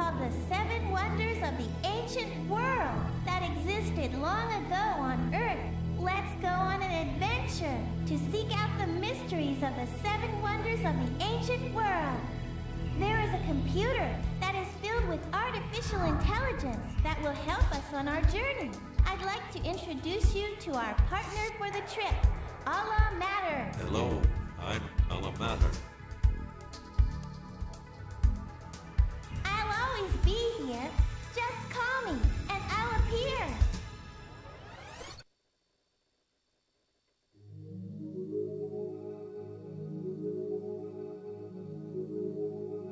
called the Seven Wonders of the Ancient World that existed long ago on Earth. Let's go on an adventure to seek out the mysteries of the Seven Wonders of the Ancient World. There is a computer that is filled with artificial intelligence that will help us on our journey. I'd like to introduce you to our partner for the trip, Allah Matter. Hello, I'm Allah Matter. I'll always be here. Just call me and I'll appear.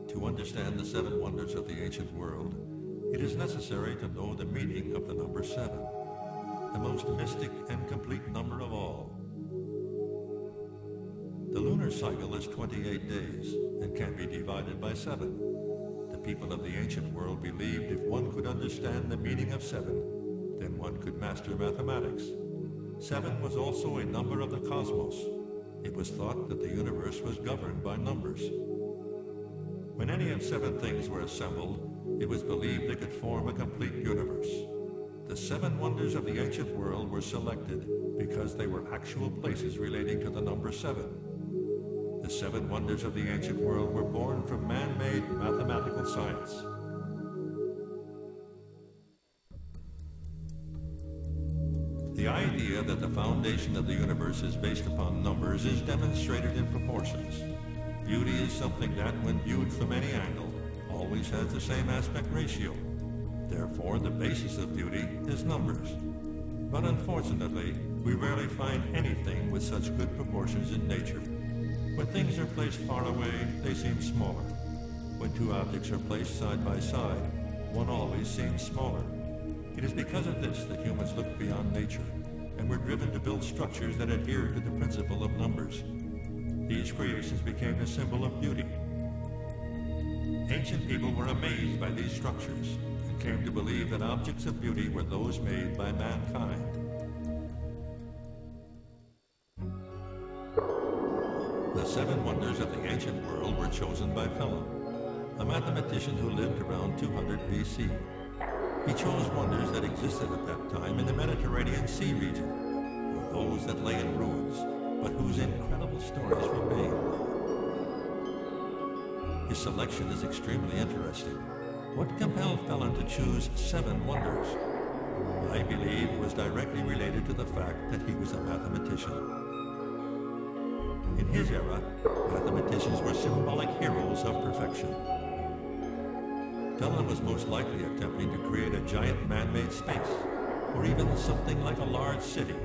To understand the seven wonders of the ancient world, it is necessary to know the meaning of the number 7, the most mystic and complete number of all. The lunar cycle is 28 days and can be divided by 7. The people of the ancient world believed if one could understand the meaning of 7, then one could master mathematics. 7 was also a number of the cosmos. It was thought that the universe was governed by numbers. When any of 7 things were assembled, it was believed they could form a complete universe. The 7 wonders of the ancient world were selected because they were actual places relating to the number 7. The 7 wonders of the ancient world were born from man-made mathematical science. The idea that the foundation of the universe is based upon numbers is demonstrated in proportions. Beauty is something that, when viewed from any angle, always has the same aspect ratio. Therefore, the basis of beauty is numbers. But unfortunately, we rarely find anything with such good proportions in nature. When things are placed far away, they seem smaller. When 2 objects are placed side by side, one always seems smaller. It is because of this that humans look beyond nature, and were driven to build structures that adhere to the principle of numbers. These creations became the symbol of beauty. Ancient people were amazed by these structures and came to believe that objects of beauty were those made by mankind. The 7 wonders of the ancient world were chosen by Phelim, a mathematician who lived around 200 BC. He chose wonders that existed at that time in the Mediterranean Sea region, or those that lay in ruins, but whose incredible stories remain. His selection is extremely interesting. What compelled Phelim to choose 7 wonders? I believe it was directly related to the fact that he was a mathematician. In his era, mathematicians were symbolic heroes of perfection. Phelim was most likely attempting to create a giant man-made space, or even something like a large city.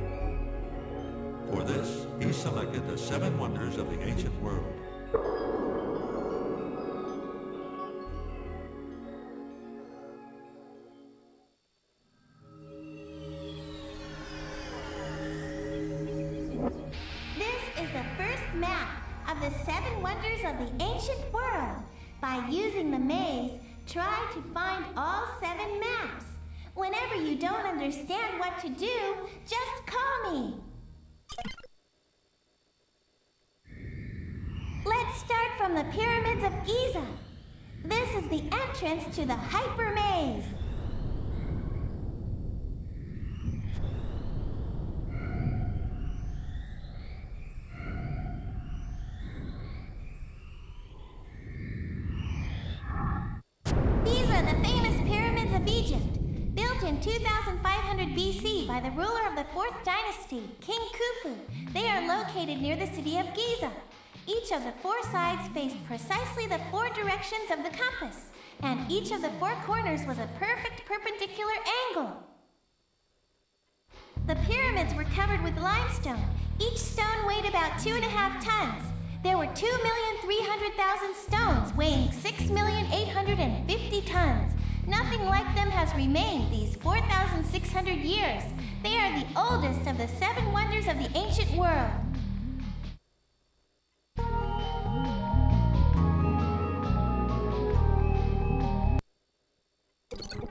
For this, he selected the 7 wonders of the ancient world. This is the first map of the 7 wonders of the ancient world. By using the maze, try to find all 7 maps. Whenever you don't understand what to do, just call me. Let's start from the pyramids of Giza. This is the entrance to the hyper maze. These are the famous pyramids of Egypt, built in 2500 BC by the ruler of the 4th dynasty, King Khufu. They are located near the city of Giza. Each of the 4 sides faced precisely the 4 directions of the compass, and each of the 4 corners was a perfect perpendicular angle. The pyramids were covered with limestone. Each stone weighed about 2.5 tons. There were 2,300,000 stones weighing 6,850 tons. Nothing like them has remained these 4,600 years. They are the oldest of the 7 wonders of the ancient world.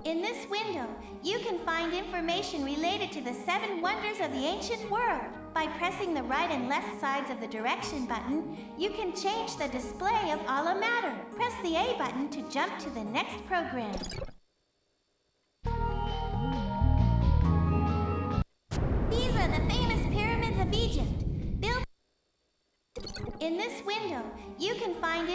In this window, you can find information related to the 7 wonders of the ancient world. By pressing the right and left sides of the direction button, you can change the display of all matter. Press the A button to jump to the next program. These are the famous pyramids of Egypt. Built in this window, you can find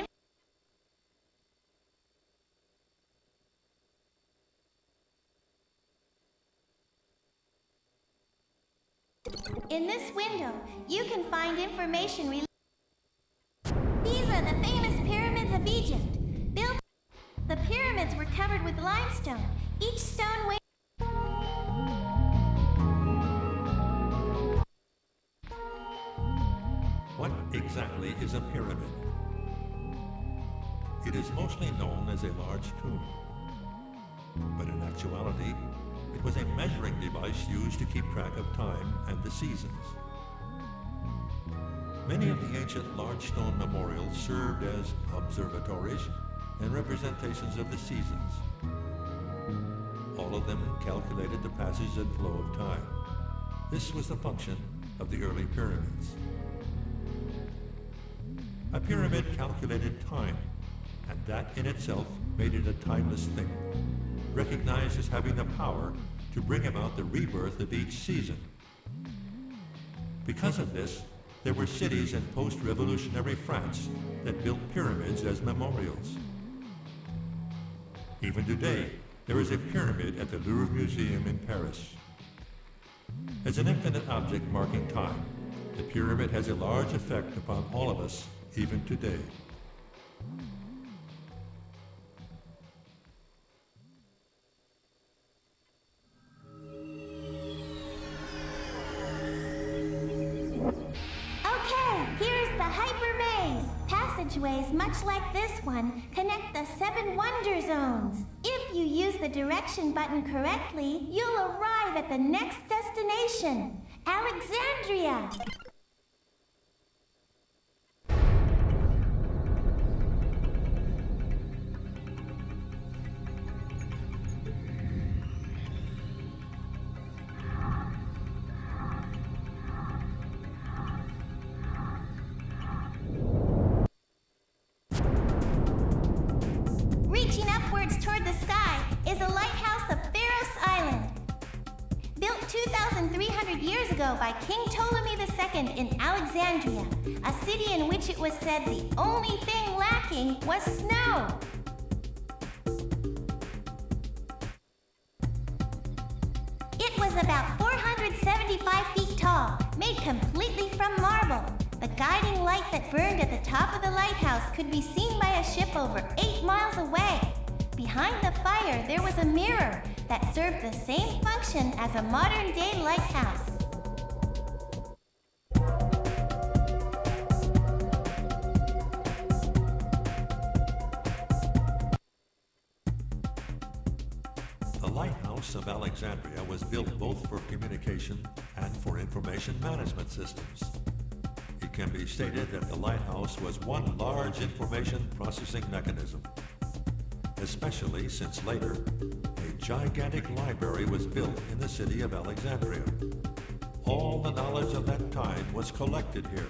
information. These are the famous pyramids of Egypt. Built. The pyramids were covered with limestone. Each stone weighed. What exactly is a pyramid? It is mostly known as a large tomb. But in actuality, it was a measuring device used to keep track of time and the seasons. Many of the ancient large stone memorials served as observatories and representations of the seasons. All of them calculated the passage and flow of time. This was the function of the early pyramids. A pyramid calculated time, and that in itself made it a timeless thing, recognized as having the power to bring about the rebirth of each season. Because of this, there were cities in post-revolutionary France that built pyramids as memorials. Even today, there is a pyramid at the Louvre Museum in Paris. As an infinite object marking time, the pyramid has a large effect upon all of us, even today. Passageways much like this one connect the 7 wonder zones. If you use the direction button correctly, you'll arrive at the next destination, Alexandria. Toward the sky is a lighthouse of Pharos Island. Built 2,300 years ago by King Ptolemy II in Alexandria, a city in which it was said the only thing lacking was snow. It was about 475 feet tall, made completely from marble. The guiding light that burned at the top of the lighthouse could be seen by a ship over 8 miles away. Behind the fire, there was a mirror that served the same function as a modern-day lighthouse. The Lighthouse of Alexandria was built both for communication and for information management systems. It can be stated that the lighthouse was one large information processing mechanism, especially since later, a gigantic library was built in the city of Alexandria. All the knowledge of that time was collected here.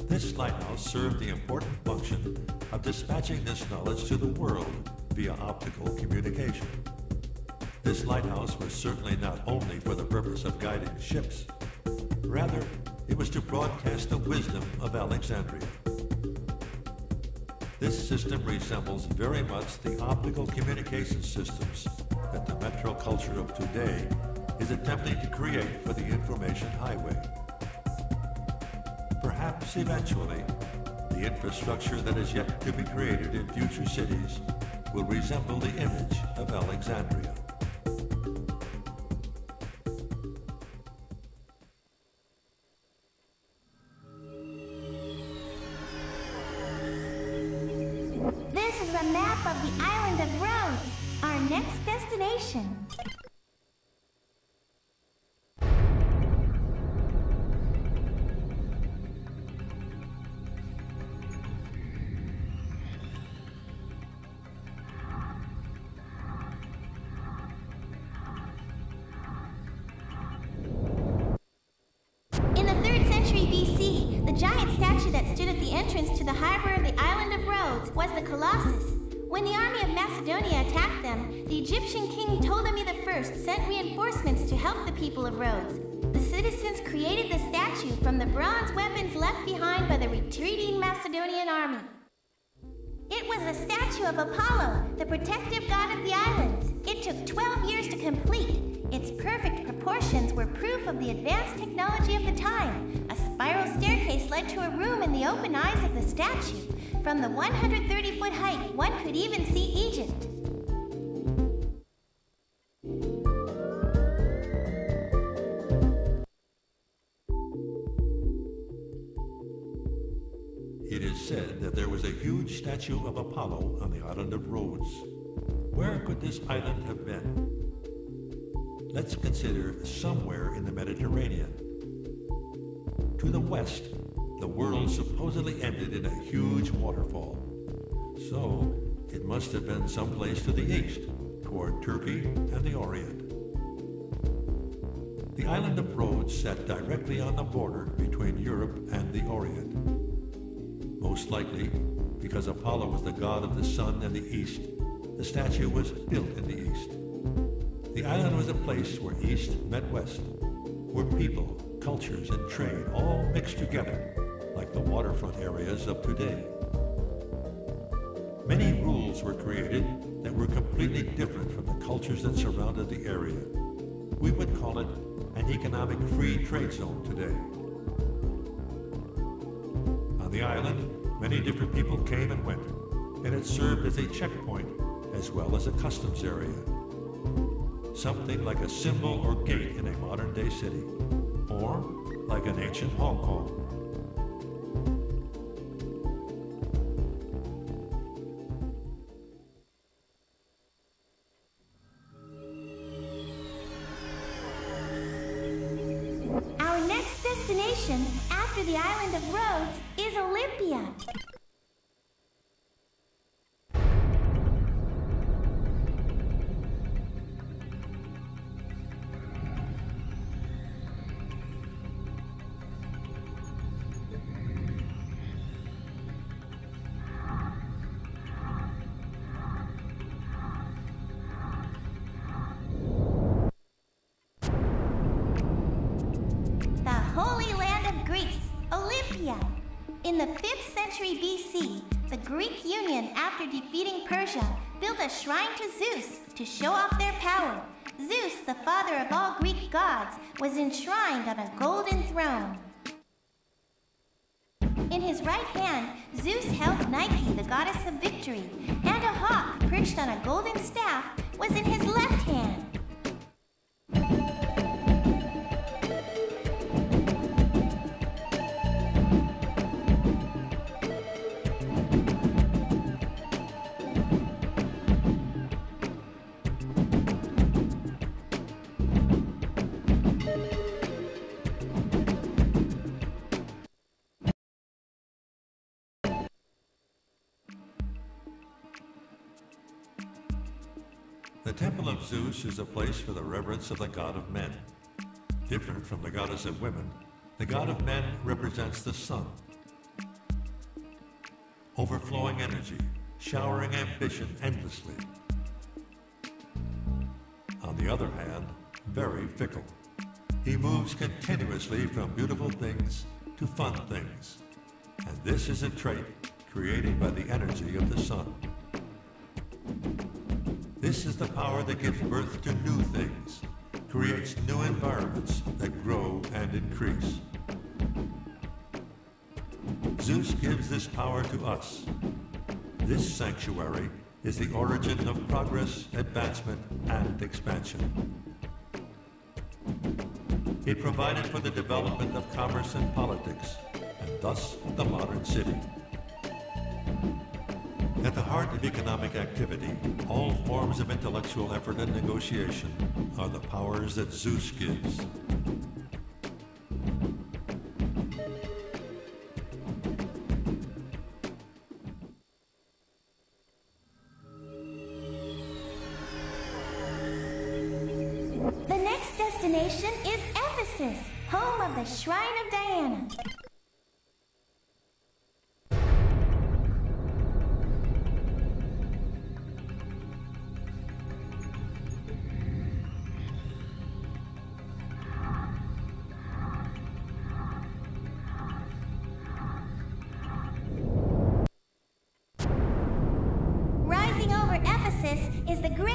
This lighthouse served the important function of dispatching this knowledge to the world via optical communication. This lighthouse was certainly not only for the purpose of guiding ships. Rather, it was to broadcast the wisdom of Alexandria. This system resembles very much the optical communication systems that the metro culture of today is attempting to create for the information highway. Perhaps eventually, the infrastructure that is yet to be created in future cities will resemble the image of Alexandria. This is a map of the island of Rhodes, our next destination. statue that stood at the entrance to the harbor of the island of Rhodes was the Colossus. When the army of Macedonia attacked them, the Egyptian king Ptolemy I sent reinforcements to help the people of Rhodes. The citizens created the statue from the bronze weapons left behind by the retreating Macedonian army. It was a statue of Apollo, the protective god of the islands. It took 12 years to complete. Its perfect proportions were proof of the advanced technology of the time. A spiral staircase led to a room in the open eyes of the statue. From the 130-foot height, one could even see Egypt. It is said that there was a huge statue of Apollo on the island of Rhodes. Where could this island have been? Let's consider somewhere in the Mediterranean. To the west, the world supposedly ended in a huge waterfall. So, it must have been someplace to the east, toward Turkey and the Orient. The island of Rhodes sat directly on the border between Europe and the Orient. Most likely, because Apollo was the god of the sun and the east, the statue was built in the east. The island was a place where east met west, where people, cultures, and trade all mixed together, like the waterfront areas of today. Many rules were created that were completely different from the cultures that surrounded the area. We would call it an economic free trade zone today. On the island, many different people came and went, and it served as a checkpoint as well as a customs area. Something like a symbol or gate in a modern-day city, or like an ancient Hong Kong. Our next destination after the island of Rhodes is Olympia. In the 5th century BC, the Greek Union, after defeating Persia, built a shrine to Zeus to show off their power. Zeus, the father of all Greek gods, was enshrined on a golden throne. In his right hand, Zeus held Nike, the goddess of victory, and a hawk perched on a golden staff was in his left hand. The Temple of Zeus is a place for the reverence of the god of men. Different from the goddess of women, the god of men represents the sun. Overflowing energy, showering ambition endlessly. On the other hand, very fickle. He moves continuously from beautiful things to fun things. And this is a trait created by the energy of the sun. This is the power that gives birth to new things, creates new environments that grow and increase. Zeus gives this power to us. This sanctuary is the origin of progress, advancement, and expansion. It provided for the development of commerce and politics, and thus the modern city. At the heart of economic activity, all forms of intellectual effort and negotiation are the powers that Zeus gives. The next destination is Ephesus, home of the Shrine of Diana.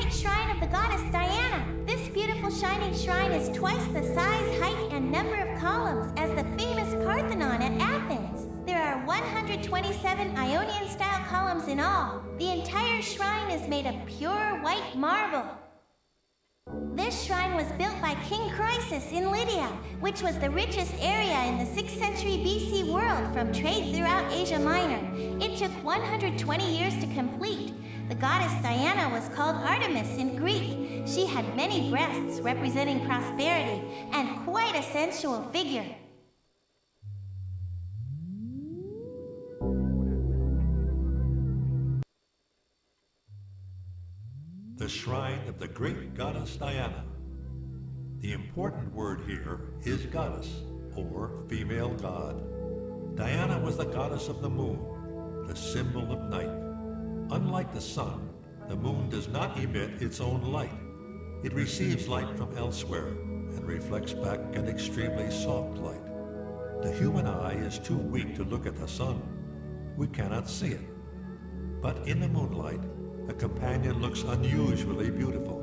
great shrine of the goddess Diana. This beautiful shining shrine is twice the size, height, and number of columns as the famous Parthenon at Athens. There are 127 Ionian-style columns in all. The entire shrine is made of pure white marble. This shrine was built by King Croesus in Lydia, which was the richest area in the 6th century BC world from trade throughout Asia Minor. It took 120 years to complete. The goddess Diana was called Artemis in Greek. She had many breasts representing prosperity and quite a sensual figure. The shrine of the great goddess Diana. The important word here is goddess, or female god. Diana was the goddess of the moon, the symbol of night. Unlike the sun, the moon does not emit its own light. It receives light from elsewhere and reflects back an extremely soft light. The human eye is too weak to look at the sun. We cannot see it. But in the moonlight, a companion looks unusually beautiful.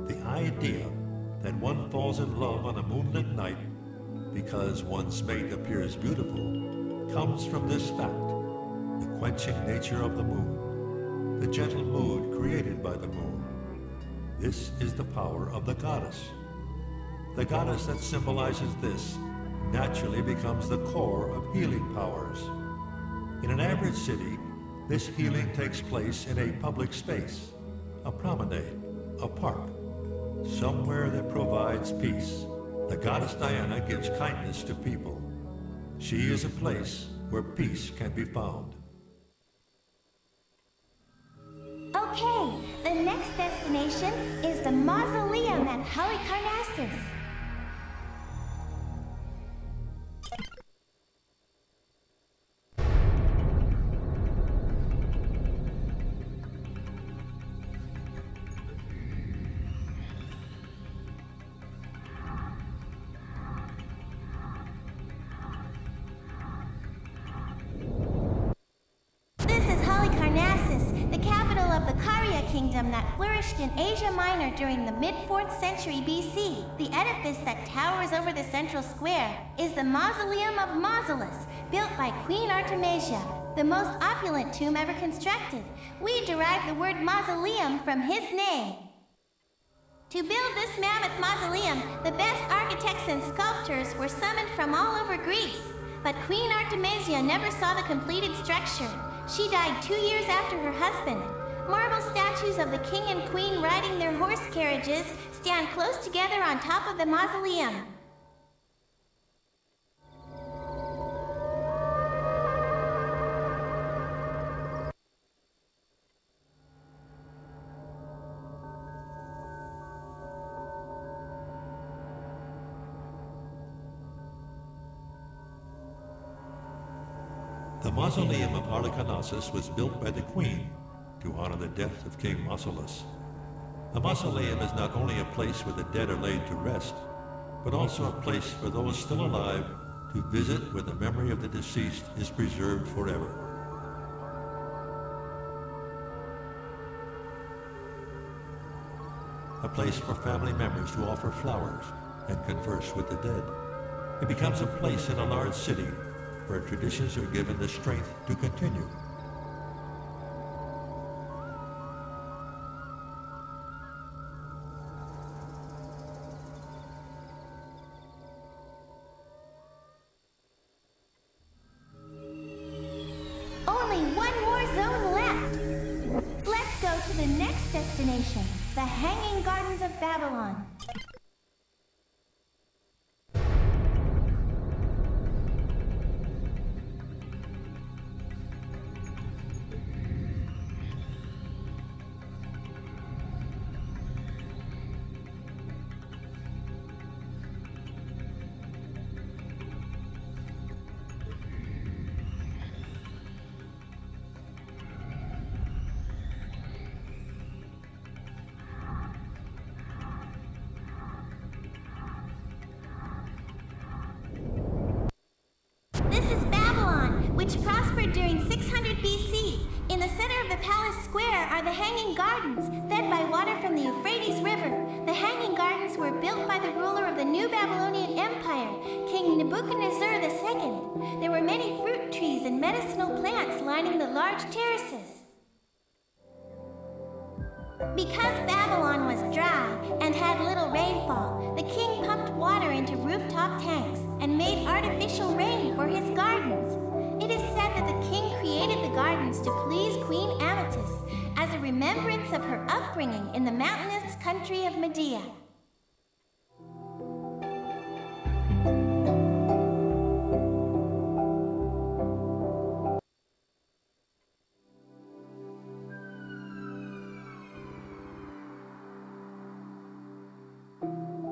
The idea that one falls in love on a moonlit night because one's mate appears beautiful comes from this fact: the quenching nature of the moon, the gentle mood created by the moon. This is the power of the goddess. The goddess that symbolizes this naturally becomes the core of healing powers. In an average city, this healing takes place in a public space, a promenade, a park, somewhere that provides peace. The goddess Diana gives kindness to people. She is a place where peace can be found. Okay, the next destination is the mausoleum at Halicarnassus. That flourished in Asia Minor during the mid-4th century BC. The edifice that towers over the central square is the Mausoleum of Mausolus, built by Queen Artemisia, the most opulent tomb ever constructed. We derive the word mausoleum from his name. To build this mammoth mausoleum, the best architects and sculptors were summoned from all over Greece. But Queen Artemisia never saw the completed structure. She died 2 years after her husband. Marble statues of the king and queen riding their horse carriages stand close together on top of the mausoleum. The mausoleum of Halicarnassus was built by the queen to honor the death of King Mausolus. A mausoleum is not only a place where the dead are laid to rest, but also a place for those still alive to visit where the memory of the deceased is preserved forever. A place for family members to offer flowers and converse with the dead. It becomes a place in a large city where traditions are given the strength to continue. Destination, the Hanging Gardens of Babylon. Which prospered during 600 BC. In the center of of the palace square are the Hanging Gardens, fed by water from the Euphrates River. The Hanging Gardens were built by the ruler of the New Babylonian Empire, King Nebuchadnezzar II. There were many fruit trees and medicinal plants lining the large terraces. Because Babylon was dry and had little rainfall, the king pumped water into rooftop tanks and made artificial rain for his gardens. It is said that the king created the gardens to please Queen Amethyst as a remembrance of her upbringing in the mountainous country of Medea.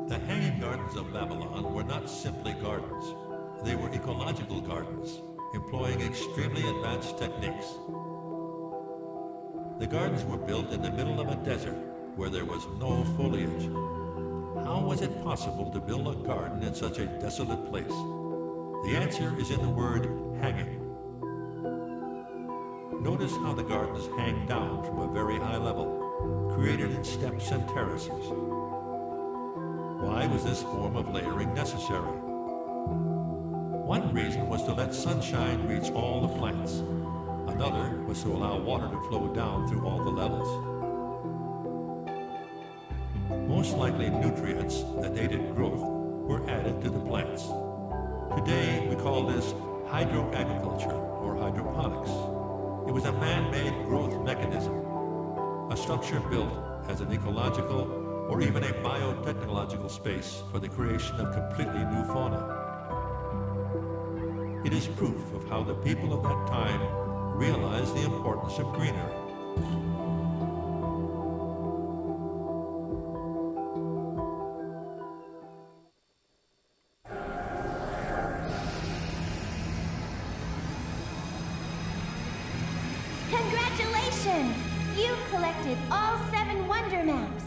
The Hanging Gardens of Babylon were not simply gardens. They were ecological gardens, employing extremely advanced techniques. The gardens were built in the middle of a desert where there was no foliage. How was it possible to build a garden in such a desolate place? The answer is in the word hanging. Notice how the gardens hang down from a very high level, created in steps and terraces. Why was this form of layering necessary? One reason was to let sunshine reach all the plants. Another was to allow water to flow down through all the levels. Most likely nutrients that aided growth were added to the plants. Today we call this hydroagriculture or hydroponics. It was a man-made growth mechanism, a structure built as an ecological or even a biotechnological space for the creation of completely new fauna. It is proof of how the people of that time realized the importance of greenery. Congratulations! You've collected all 7 wonder maps.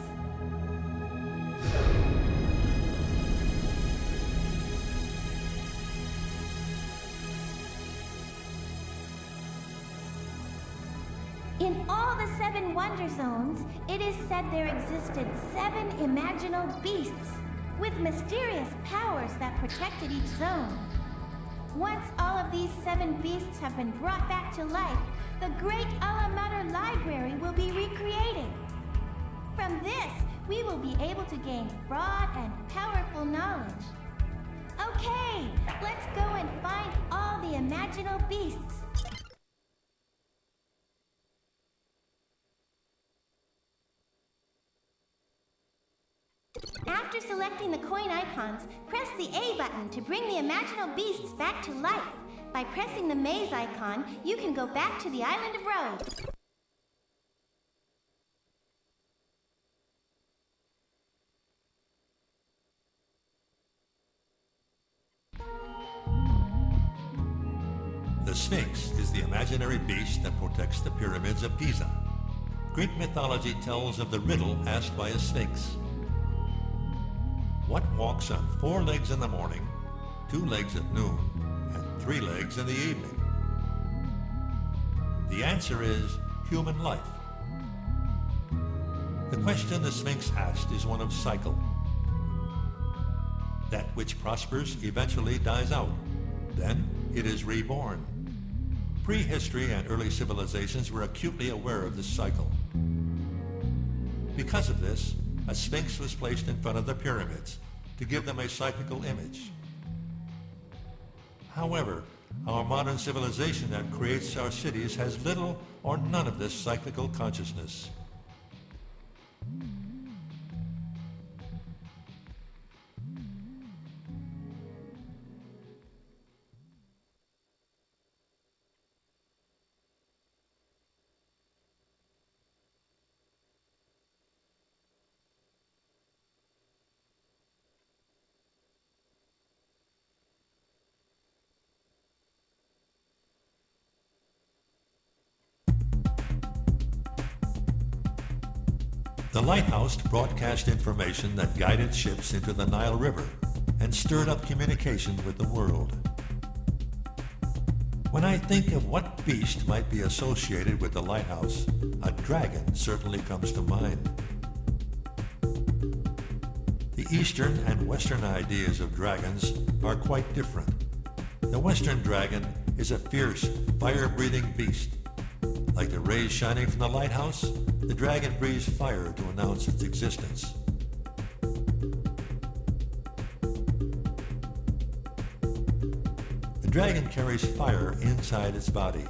In all the 7 wonder zones, it is said there existed 7 imaginal beasts with mysterious powers that protected each zone. Once all of these 7 beasts have been brought back to life, the great Alma Mater Library will be recreated. From this, we will be able to gain broad and powerful knowledge. Okay, let's go and find all the imaginal beasts. After selecting the coin icons, press the A button to bring the imaginal beasts back to life. By pressing the maze icon, you can go back to the Island of Rhodes. The Sphinx is the imaginary beast that protects the pyramids of Giza. Greek mythology tells of the riddle asked by a sphinx. What walks on 4 legs in the morning, 2 legs at noon, and 3 legs in the evening? The answer is human life. The question the Sphinx asked is one of cycle. That which prospers eventually dies out. Then it is reborn. Prehistory and early civilizations were acutely aware of this cycle. Because of this, a sphinx was placed in front of the pyramids to give them a cyclical image. However, our modern civilization that creates our cities has little or none of this cyclical consciousness. The lighthouse broadcast information that guided ships into the Nile River and stirred up communication with the world. When I think of what beast might be associated with the lighthouse, a dragon certainly comes to mind. The Eastern and Western ideas of dragons are quite different. The Western dragon is a fierce, fire-breathing beast. Like the rays shining from the lighthouse, the dragon breathes fire to announce its existence. The dragon carries fire inside its body.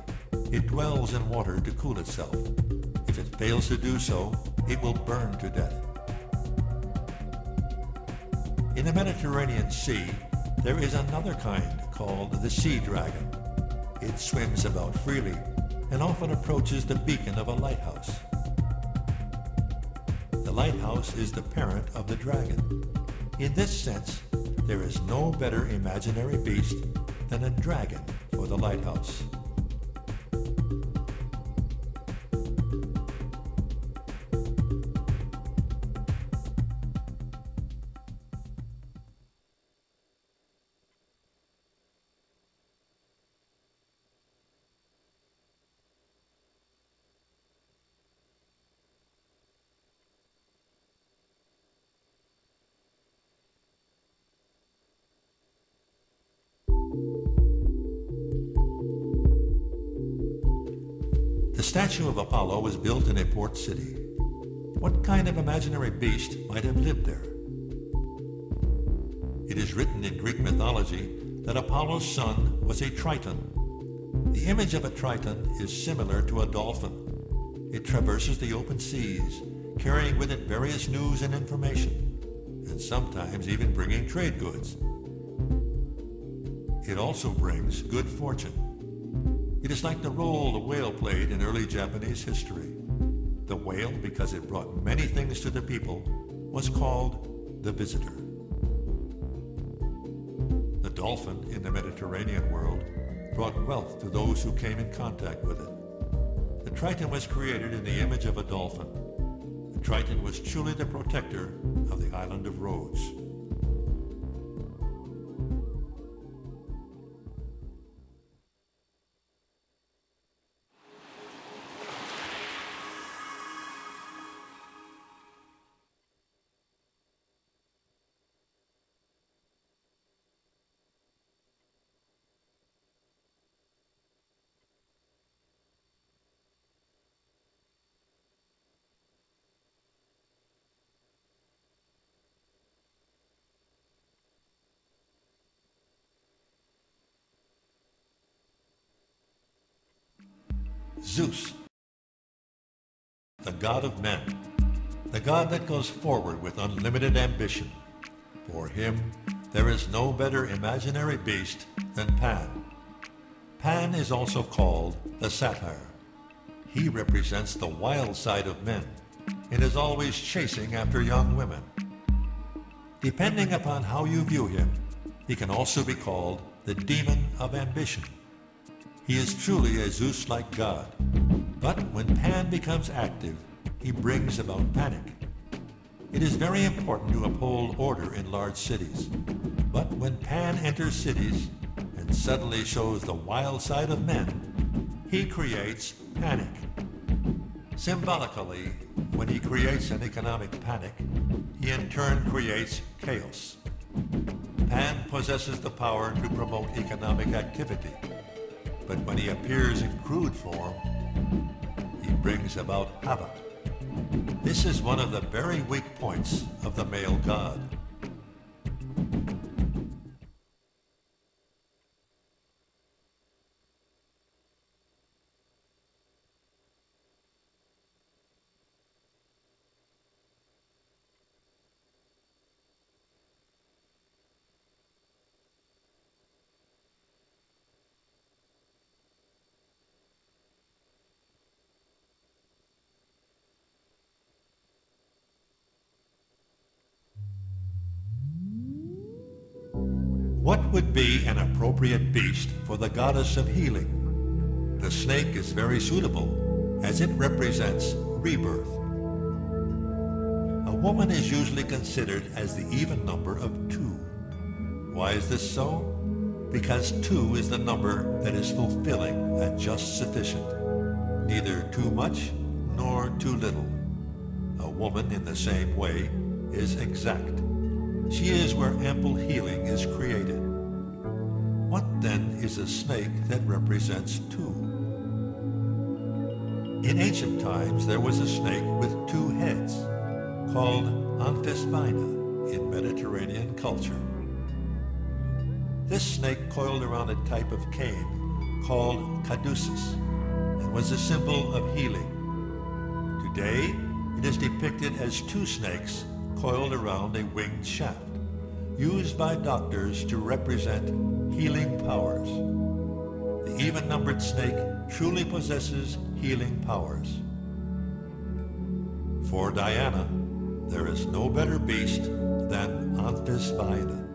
It dwells in water to cool itself. If it fails to do so, it will burn to death. In the Mediterranean Sea, there is another kind called the sea dragon. It swims about freely and often approaches the beacon of a lighthouse. The lighthouse is the parent of the dragon. In this sense, there is no better imaginary beast than a dragon for the lighthouse. The statue of Apollo was built in a port city. What kind of imaginary beast might have lived there? It is written in Greek mythology that Apollo's son was a Triton. The image of a Triton is similar to a dolphin. It traverses the open seas, carrying with it various news and information, and sometimes even bringing trade goods. It also brings good fortune. It is like the role the whale played in early Japanese history. The whale, because it brought many things to the people, was called the visitor. The dolphin in the Mediterranean world brought wealth to those who came in contact with it. The Triton was created in the image of a dolphin. The Triton was truly the protector of the island of Rhodes. Zeus, the god of men, the god that goes forward with unlimited ambition. For him, there is no better imaginary beast than Pan. Pan is also called the satyr. He represents the wild side of men and is always chasing after young women. Depending upon how you view him, he can also be called the demon of ambition. He is truly a Zeus-like god, but when Pan becomes active, he brings about panic. It is very important to uphold order in large cities, but when Pan enters cities and suddenly shows the wild side of men, he creates panic. Symbolically, when he creates an economic panic, he in turn creates chaos. Pan possesses the power to promote economic activity, but when he appears in crude form, he brings about havoc. This is one of the very weak points of the male god. What would be an appropriate beast for the goddess of healing? The snake is very suitable, as it represents rebirth. A woman is usually considered as the even number of 2. Why is this so? because 2 is the number that is fulfilling and just sufficient, neither too much nor too little. A woman, in the same way, is exact. She is where ample healing is created. What then is a snake that represents 2? In ancient times, there was a snake with 2 heads, called amphisbaena in Mediterranean culture. This snake coiled around a type of cane called caduceus and was a symbol of healing. Today, it is depicted as 2 snakes coiled around a winged shaft, used by doctors to represent healing powers. The even-numbered snake truly possesses healing powers. For Diana, there is no better beast than amphisbaena.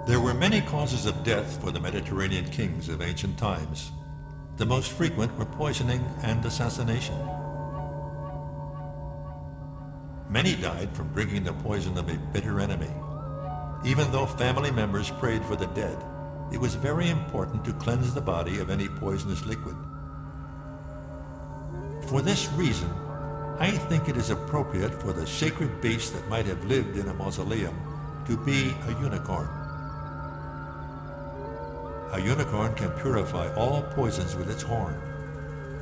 There were many causes of death for the Mediterranean kings of ancient times. The most frequent were poisoning and assassination. Many died from drinking the poison of a bitter enemy. Even though family members prayed for the dead, it was very important to cleanse the body of any poisonous liquid. For this reason, I think it is appropriate for the sacred beast that might have lived in a mausoleum to be a unicorn. A unicorn can purify all poisons with its horn.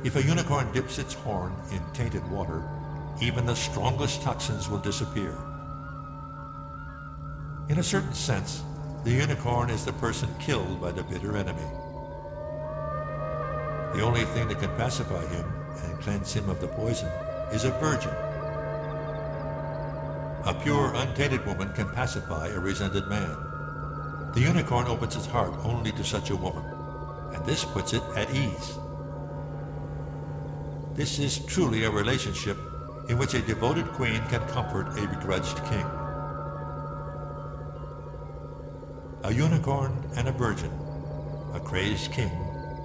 If a unicorn dips its horn in tainted water, even the strongest toxins will disappear. In a certain sense, the unicorn is the person killed by the bitter enemy. The only thing that can pacify him and cleanse him of the poison is a virgin. A pure, untainted woman can pacify a resented man. The unicorn opens its heart only to such a woman, and this puts it at ease. This is truly a relationship in which a devoted queen can comfort a begrudged king. A unicorn and a virgin, a crazed king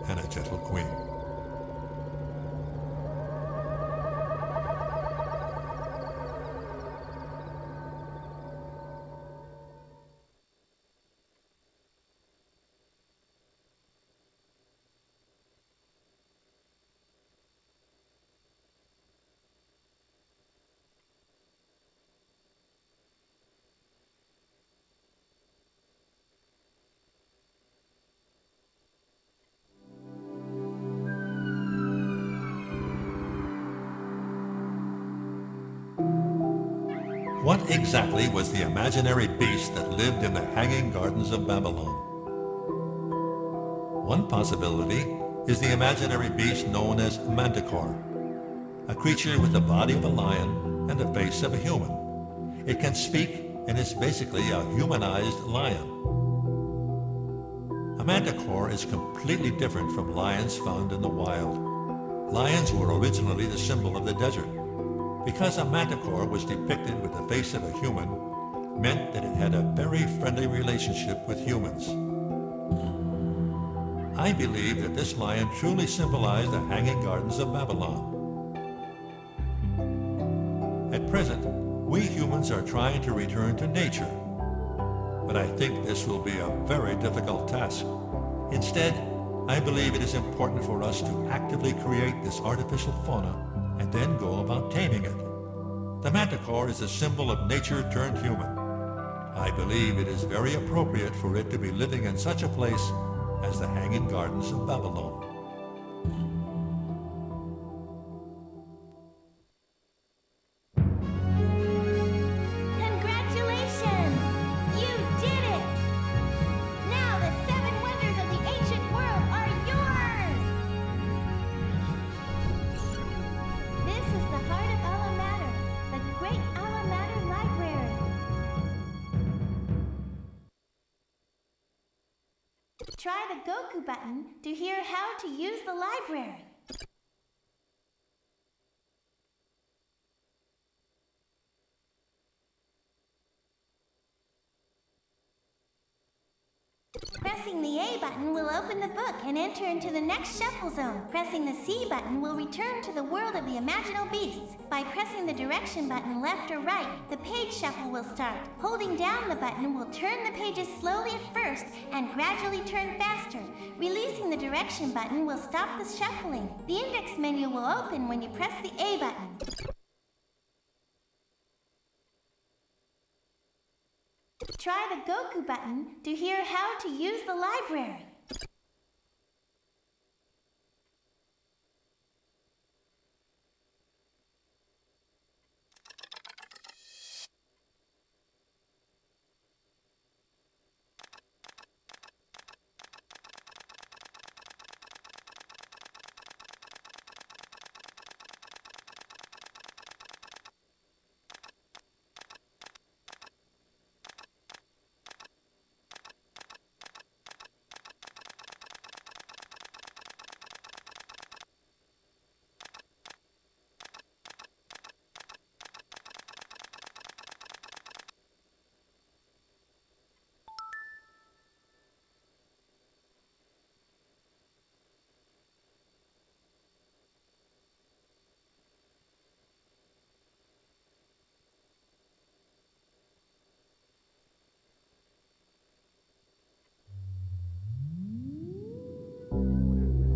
and a gentle queen. What exactly was the imaginary beast that lived in the hanging gardens of Babylon? One possibility is the imaginary beast known as Manticore, a creature with the body of a lion and the face of a human. It can speak and is basically a humanized lion. A manticore is completely different from lions found in the wild. Lions were originally the symbol of the desert. Because a manticore was depicted with the face of a human, meant that it had a very friendly relationship with humans. I believe that this lion truly symbolized the hanging gardens of Babylon. At present, we humans are trying to return to nature, but I think this will be a very difficult task. Instead, I believe it is important for us to actively create this artificial fauna and then go about taming it. The manticore is a symbol of nature turned human. I believe it is very appropriate for it to be living in such a place as the hanging gardens of Babylon. Congratulations! You did it! Now the 7 wonders of the ancient world are yours! This is the heart of Alma Mater, the great Alma Mater Library. Try the Goku button to hear how to use the library. Pressing the A button will open the book and enter into the next shuffle zone. Pressing the C button will return to the world of the imaginal beasts. By pressing the direction button left or right, the page shuffle will start. Holding down the button will turn the pages slowly at first and gradually turn faster. Releasing the direction button will stop the shuffling. The index menu will open when you press the A button. Try the Goku button to hear how to use the library.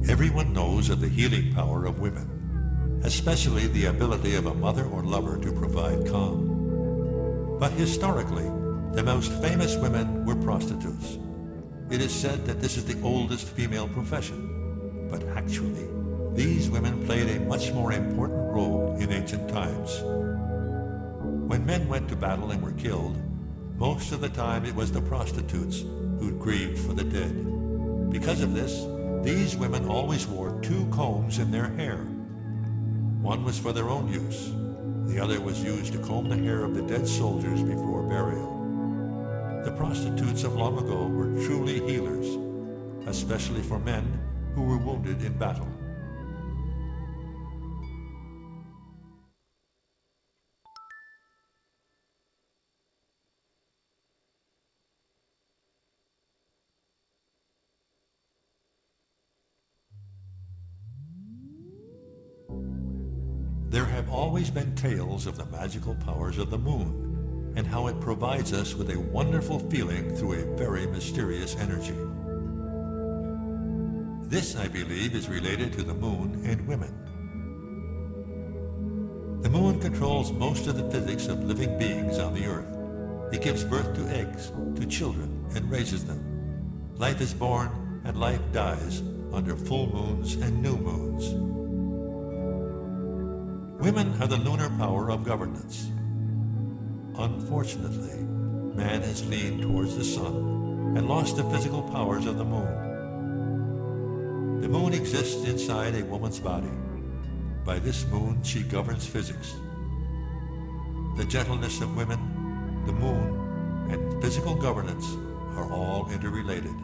Everyone knows of the healing power of women, especially the ability of a mother or lover to provide calm. But historically, the most famous women were prostitutes. It is said that this is the oldest female profession, but actually, these women played a much more important role in ancient times. When men went to battle and were killed, most of the time it was the prostitutes who grieved for the dead. Because of this, these women always wore 2 combs in their hair. One was for their own use. The other was used to comb the hair of the dead soldiers before burial. The prostitutes of long ago were truly healers, especially for men who were wounded in battle. There have always been tales of the magical powers of the moon and how it provides us with a wonderful feeling through a very mysterious energy. This, I believe, is related to the moon and women. The moon controls most of the physics of living beings on the earth. It gives birth to eggs, to children, and raises them. Life is born and life dies under full moons and new moons. Women are the lunar power of governance. Unfortunately, man has leaned towards the sun and lost the physical powers of the moon. The moon exists inside a woman's body. By this moon, she governs physics. The gentleness of women, the moon, and physical governance are all interrelated.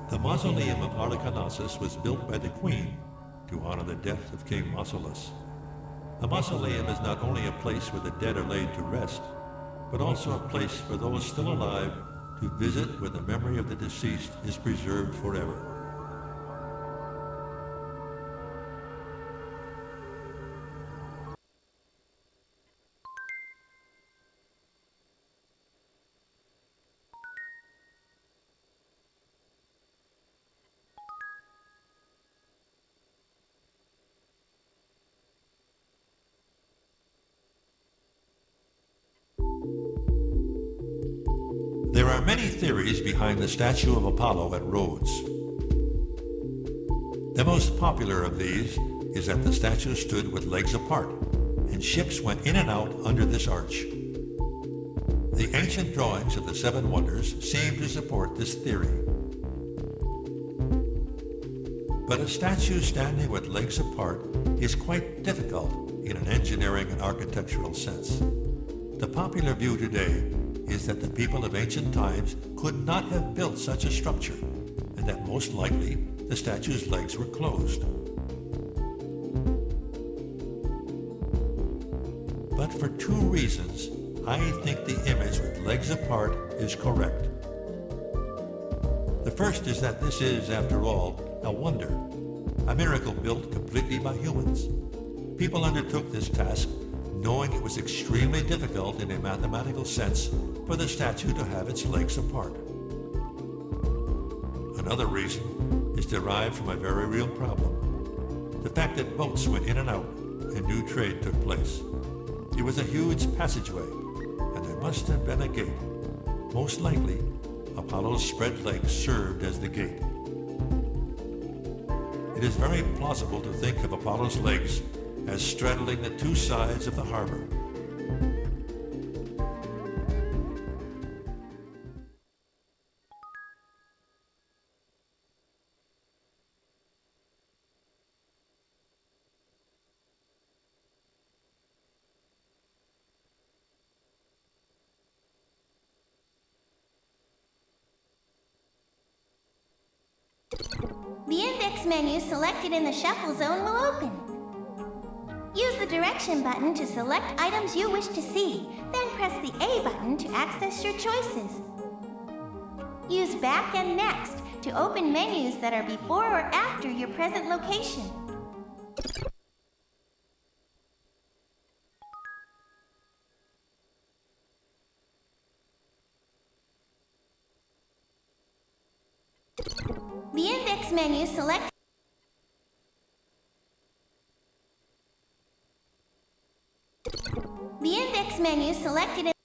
The mausoleum of Halicarnassus was built by the queen to honor the death of King Mausolus. The mausoleum is not only a place where the dead are laid to rest, but also a place for those still alive to visit where the memory of the deceased is preserved forever. There are many theories behind the statue of Apollo at Rhodes. The most popular of these is that the statue stood with legs apart, and ships went in and out under this arch. The ancient drawings of the Seven Wonders seem to support this theory. But a statue standing with legs apart is quite difficult in an engineering and architectural sense. The popular view today is that the people of ancient times could not have built such a structure, and that most likely the statue's legs were closed. But for two reasons, I think the image with legs apart is correct. The first is that this is, after all, a wonder, a miracle built completely by humans. People undertook this task knowing it was extremely difficult in a mathematical sense for the statue to have its legs apart. Another reason is derived from a very real problem: the fact that boats went in and out and new trade took place. It was a huge passageway, and there must have been a gate. Most likely, Apollo's spread legs served as the gate. It is very plausible to think of Apollo's legs as straddling the two sides of the harbor. The index menu selected in the shuffle zone will open. Use the direction button to select items you wish to see, then press the A button to access your choices. Use back and next to open menus that are before or after your present location. The index menu select. The index menu selected in